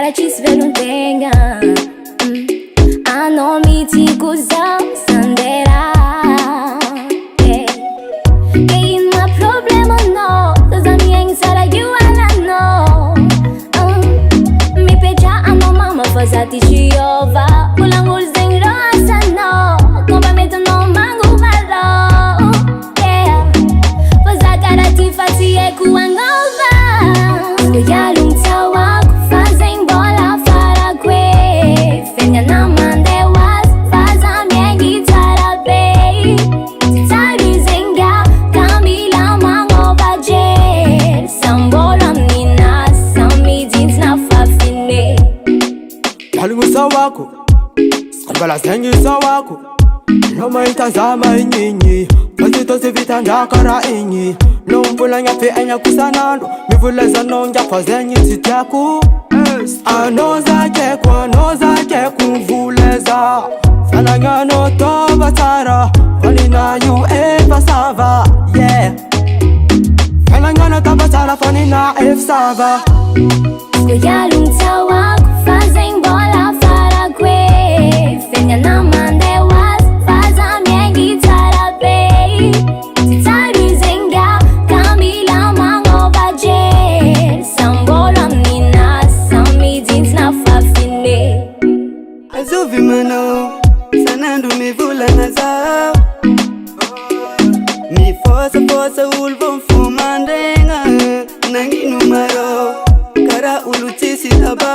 cara tsisy velon-tegna. Anao mitiako zaho sandera. Ke ino ma problema anao? Zaza miaigny tsara io alanao. Mipetra anao mama fa za ty Jehova. Olagnoly zegny raha asanao. Komba mety anao mangovalao. Fa za karaha ty fa tsy haiko agnova. Mialogno tsawako fa zegny mbola farako e. Fiaignana mandeha hoazy fa za miaigny tsara be. Tsy tsara zegny ga ka mila magnova jery. Sa mbola amin'inazy sa mijinjina fafine. Mialogno tsawako mbola zegny tsawako. Anao mahita za maigny fa tsy tô tsy vitan-draka raha igny. No mivolagna feaignako isan'andro. Mivoleza anao ngia fa zegny tsy tiako. Anao zakeko, anao zakeko mivoleza. Fianagnanao tova tsara fa nina io efa sava. Fianagnanao tova tsara fa nina efa sava. Mialogno tsawako fa zegny mbola farako e. Fiaignana mandeha hoazy fa za miaigny tsara be. Tsy tsara zegny ga ka mila magnova jery. Sa mbola amin'inazy sa mijinjina fafine. Azovy manao san'andro mivolagna zaho. Mifosafosa olo vo mifomandregna. Nagnino marô karaha olo tsisy taba.